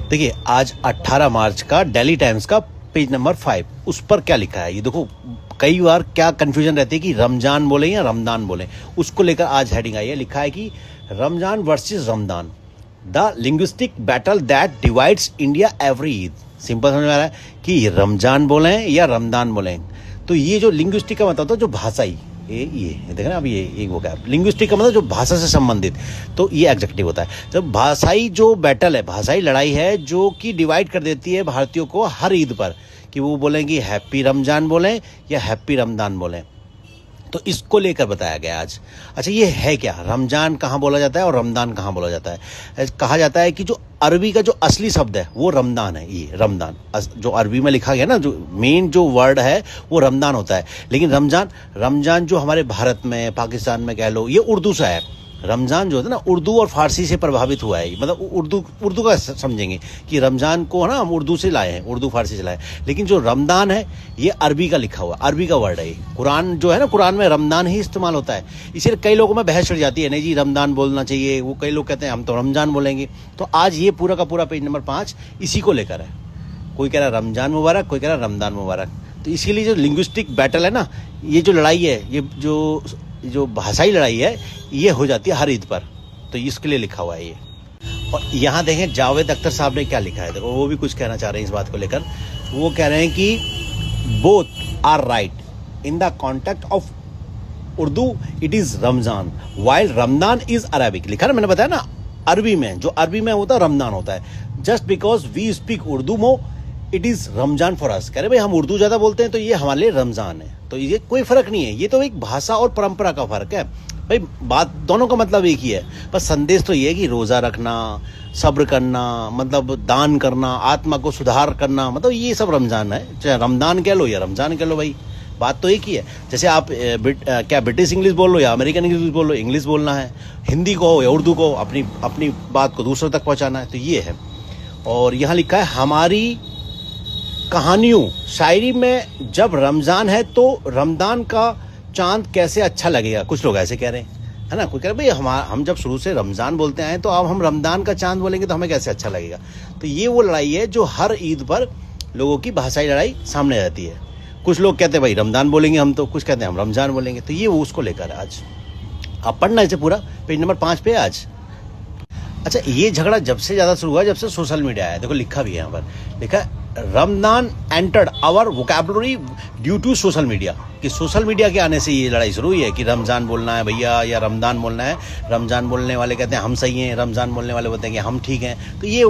देखिए आज 18 मार्च का दिल्ली टाइम्स का पेज नंबर 5 उस पर क्या लिखा है ये देखो। कई बार क्या कंफ्यूजन रहती है कि रमजान बोले या रमदान बोले, उसको लेकर आज हेडिंग आई है। लिखा है कि Ramzan versus Ramadan, the linguistic battle that divides India every Eid. Simple समझ में आ रहा है कि रमजान बोलें या रमदान बोलें। तो ये जो लिंग्विस्टिक का मतलब होता है जो भाषाई, ये देख रहे हैं अब ये एक वो क्या लिंग्विस्टिक का मतलब जो भाषा से संबंधित, तो ये एग्जेक्टिव होता है। जब भाषाई जो बैटल है, भाषाई लड़ाई है जो कि डिवाइड कर देती है भारतीयों को हर ईद पर, कि वो बोलेंगे हैप्पी रमजान बोलें या हैप्पी रमदान बोलें। तो इसको लेकर बताया गया आज। अच्छा ये है क्या, रमजान कहाँ बोला जाता है और रमदान कहाँ बोला जाता है? कहा जाता है कि जो अरबी का जो असली शब्द है वो रमदान है। ये रमदान जो अरबी में लिखा गया ना, जो मेन जो वर्ड है वो रमदान होता है। लेकिन रमजान जो हमारे भारत में, पाकिस्तान में कह लो, ये उर्दू से है। रमजान जो है ना उर्दू और फारसी से प्रभावित हुआ है। मतलब उर्दू का समझेंगे कि रमजान को ना हम उर्दू से लाए हैं, उर्दू फारसी से लाए। लेकिन जो रमदान है ये अरबी का लिखा हुआ, अरबी का वर्ड है। कुरान जो है ना, कुरान में रमदान ही इस्तेमाल होता है। इसीलिए कई लोगों में बहस छिड़ जाती है, नहीं जी रमदान बोलना चाहिए, वो कई लोग कहते हैं हम तो रमजान बोलेंगे। तो आज ये पूरा का पूरा पेज नंबर 5 इसी को लेकर है। कोई कह रहा है रमजान मुबारक, कोई कह रहा है रमदान मुबारक। तो इसीलिए जो लिंग्विस्टिक बैटल है ना, ये जो लड़ाई है, ये जो भाषाई लड़ाई है, ये हो जाती है हर ईद पर। तो इसके लिए लिखा हुआ है ये। और यहाँ देखें जावेद अख्तर साहब ने क्या लिखा है, देखो वो भी कुछ कहना चाह रहे हैं इस बात को लेकर। वो कह रहे हैं कि both are right in the context of Urdu it is Ramzan while Ramadan is Arabic. लिखा ना, मैंने बताया ना, अरबी में जो अरबी में होता है रमदान होता है। Just because we speak Urdu मो it is Ramzan for us. कह रहे भाई हम उर्दू ज्यादा बोलते हैं तो ये हमारे लिए रमजान है। तो ये कोई फर्क नहीं है, ये तो एक भाषा और परंपरा का फर्क है भाई। बात दोनों का मतलब एक ही है, बस संदेश तो ये है कि रोजा रखना, सब्र करना, मतलब दान करना, आत्मा को सुधार करना, मतलब ये सब रमजान है। चाहे रमदान कह लो या रमजान कह लो भाई, बात तो एक ही है। जैसे आप क्या ब्रिटिश इंग्लिश बोल लो या अमेरिकन इंग्लिश बोल लो, इंग्लिश बोलना है, हिंदी को या उर्दू को, अपनी बात को दूसरों तक पहुंचाना है। तो ये है। और यहाँ लिखा है हमारी कहानियों शायरी में जब रमजान है तो रमदान का चांद कैसे अच्छा लगेगा। कुछ लोग ऐसे कह रहे हैं, है ना। कोई कह रहे भाई हम जब शुरू से रमजान बोलते आए तो अब हम रमदान का चांद बोलेंगे तो हमें कैसे अच्छा लगेगा। तो ये वो लड़ाई है जो हर ईद पर लोगों की भाषाई लड़ाई सामने रहती है। कुछ लोग कहते हैं भाई रमदान बोलेंगे हम, तो कुछ कहते हैं हम रमजान बोलेंगे। तो ये वो उसको लेकर आज आप पढ़ना इसे पूरा पेज नंबर 5 पे आज। अच्छा ये झगड़ा जब से ज़्यादा शुरू हुआ जब से सोशल मीडिया आया। देखो लिखा भी है यहाँ पर, लिखा है Ramadan entered our vocabulary due to social media. कि सोशल मीडिया के आने से ये लड़ाई शुरू हुई है कि रमजान बोलना है भैया या रमदान बोलना है। रमजान बोलने वाले कहते हैं हम सही हैं, रमजान बोलने वाले बोलते हैं कि हम ठीक हैं। तो ये